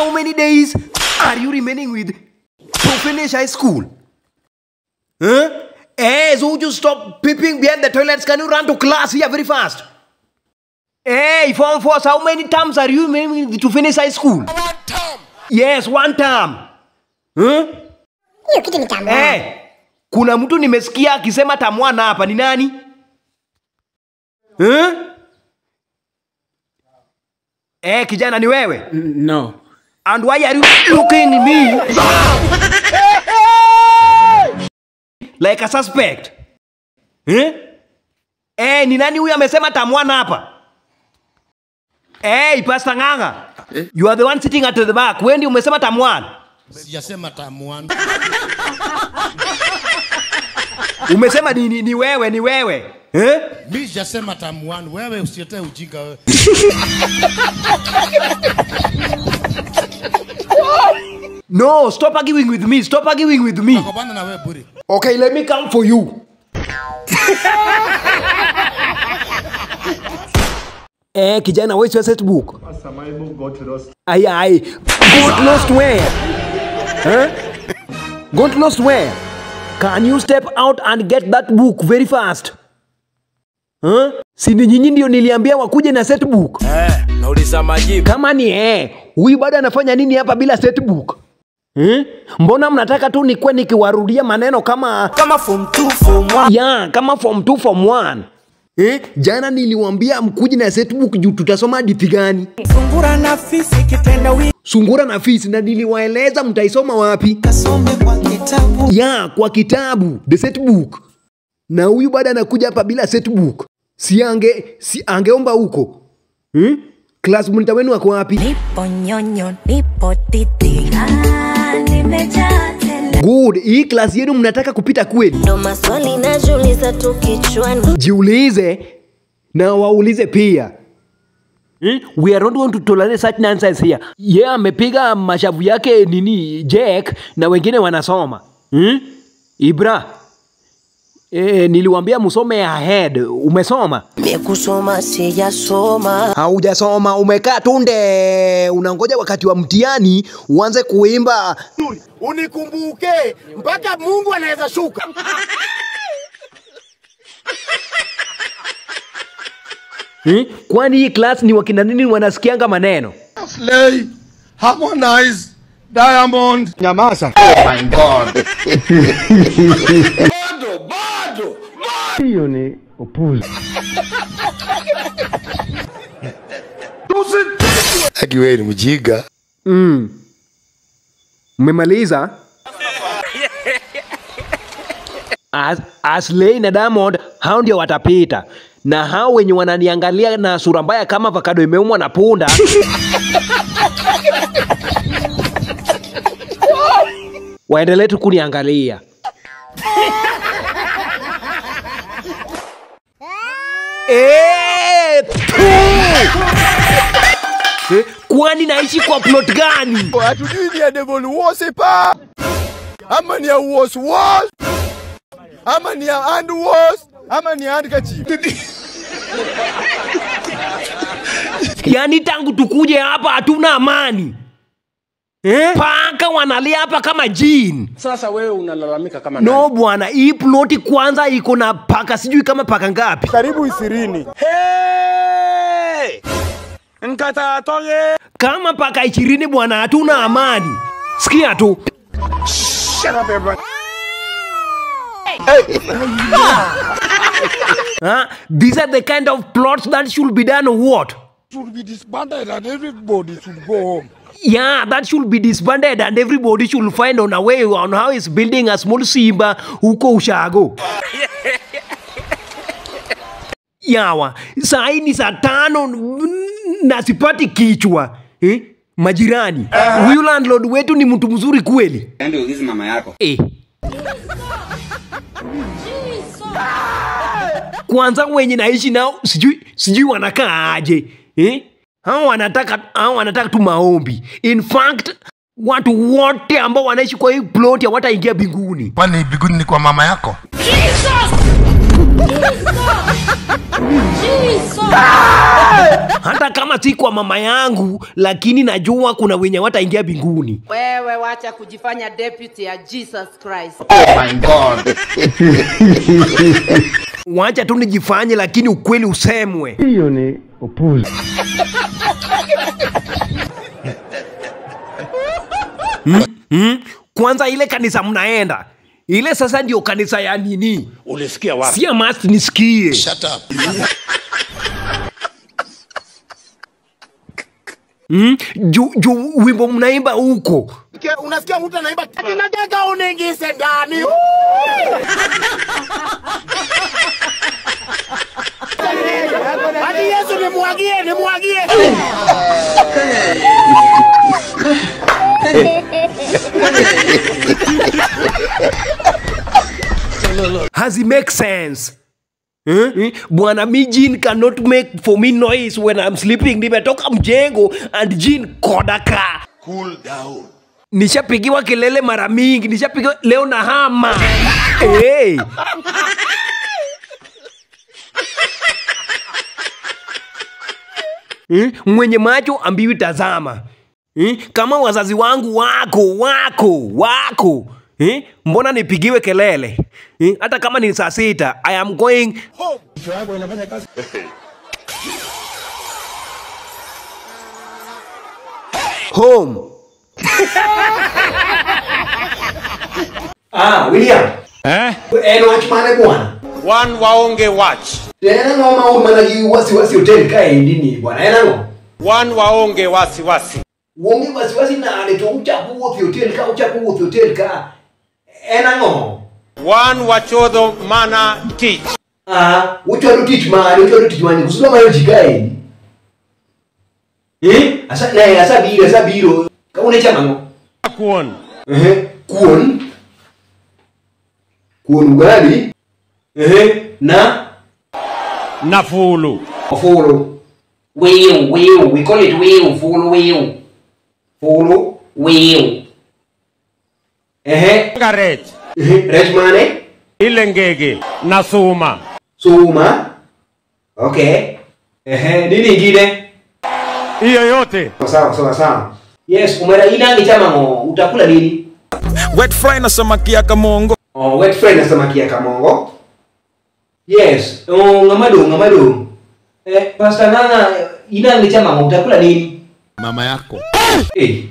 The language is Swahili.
how many days are you remaining with to finish high school? Huh? Hey, so you stop peeping behind the toilets. Can you run to class here very fast? Hey, Form 4, how many terms are you remaining to finish high school? 1 term. Yes, 1 term. Huh? Hiyo kitu ni tamu. Hey, kuna mtu nimesikia akisema tamwana hapa, ni nani? Huh? Eh, kijana ni wewe? No. And why are you looking at me like a suspect? Eh? Eh, ni nani huyu amesema tamwana hapa? Hey, Pastor Nganga. You are the one sitting at the back. Wewe ndio umesema tamwana? Sijasema tamwana. Umesema ni wewe, ni wewe. Eh? Mimi sijasema tamwana. Wewe usitetee ujinga wewe. No, stop arguing with me. Stop arguing with me. Nakobana na wewe bure. Okay, let me come for you. Kijana, where's your set book? Pastor, my book got lost. Aye. Got lost where? Huh? Got lost where? Can you step out and get that book very fast? Huh? Si ni nyinyi ndio niliambia wakuje na set book? Nauliza majibu. Kama ni huyu bado anafanya nini hapa bila set book? Mbona mnataka tu nikuwe nikiwarudia maneno kama form 2 form 1? Yeah, kama form 2 form 1. Jana niliwaambia mkuje na set book juu tutasoma hadithi gani? Sungura na fisi kitendawili. Sungura na fisi, na niliwaeleza mtaisoma wapi? Kasome kwa kitabu. Yeah, kwa kitabu, the set book. Na huyu bado anakuja hapa bila set book. Si angeomba huko. Class monitor wenu wako wapi? Nipo nyonyo, nipo titi. Nimejaa tele. Good, hii class yenu mnataka kupita kweli? Ndo maswali najiuliza tu kichwani. Jiulize na waulize pia. We are not going to tolerate such nonsense here. Amepiga mashavu yake nini Jack na wengine wanasoma. Ibra. Niliwaambia musome ahead. Umesoma? Kusoma sijasoma. Haujasoma, umekaa tunde. Unangoja wakati wa mtihani uanze kuimba. Unikumbuke mpaka Mungu anaweza shuka. Kwani hii class ni wakina nini wanasikianga maneno? Slay, Harmonize, Diamond. Nyamaza. Oh my God. Bado. Hiyo ni upuzi. Akiwe ni mjiga. Mmemaliza? Aslay na Diamond hao ndio watapita. Na hao wenye wananiangalia na sura mbaya kama avocado imeumwa na punda. Waendelee tu kuniangalia. Kwani naishi kwa plot gani? Hatujui ni ya devil worshiper. Ama ni ya was. Ama ni ya hand was. Ama ni handkerchief. Yani tangu tukuje hapa hatuna amani. Paka wanalia hapa kama jini. Sasa wewe unalalamika kama nani? No bwana, hii ploti kwanza iko na paka sijui kama paka ngapi. Karibu 20. Hey! Nkata toge. Kama paka 20 bwana hatuna amani. Sikia tu. Shut up everyone. These are the kind of plots that should be done what? Should be disbanded and everybody should go home. Yeah, that should be disbanded and everybody should find on a way on how he's building a small Simba huko Ushago. Yawa, saa hii ni saa 5 na sipati kichwa. Majirani, huyu landlord wetu ni mtu mzuri kweli. Ndio ulizi mama yako. Kwanza wenye naishi nao sijui wanakaa aje. Hao wanataka tu maombi. In fact, watu wote ambao wanaishi kwa hii plot hawataingia mbinguni. Kwani mbinguni ni kwa mama yako? Jesus! Hata kama si kwa mama yangu, lakini najua kuna wenye wataingia mbinguni. Wewe wacha kujifanya deputy ya Jesus Christ. Oh my God. Wacha tu nijifanye, lakini ukweli usemwe. Hiyo ni upuzi. Kwanza ile kanisa mnaenda, ile sasa ndio kanisa ya nini? Ulisikia wapi? Si must nisikie. Shut up. Juu wimbo mnaimba huko. Unasikia mtu anaimba nataka uniingize ndani. Hadi Yesu nimwagie. Has it make sense? Bwana, mi Jean cannot make for me noise when I'm sleeping. Nimetoka mjengo and Jean kodaka. Cool down. Nishapigiwa kelele mara mingi, nishapigiwa leo na hama. Hey. Mwenye macho ambiwi tazama. Kama wazazi wangu wako. Mbona nipigiwe kelele? Hata kama ni saa 6, I am going home. Home. William. Watch mane bwana. One waonge watch. Tena ngoma umanaji wasi hotel kae ndini bwana. Ngo. One waonge wasi. Wonge wasi na aleto uchapu hotel ka. Ngo. One wachodho mana teach. Uchodo teach man kusoma mayo jikae. Asa biro. Kaune chama ngo. Kuon. Kuon gani? Nafulu. Follow. Wheel. We call it wheel. Follow wheel. Garage. Rech mane? Ilengege. Nasuma. Suma. Okay. Nini ingine? Iyo yote. Sawa. Yes, umera inangi chama ngo. Utakula nini? Wet fry na samaki ya kamongo. Wet fry na samaki ya kamongo. Yes. Ngamado. Pastor Nana, inangi chama ngo. Utakula nini? Mama yako. Eh.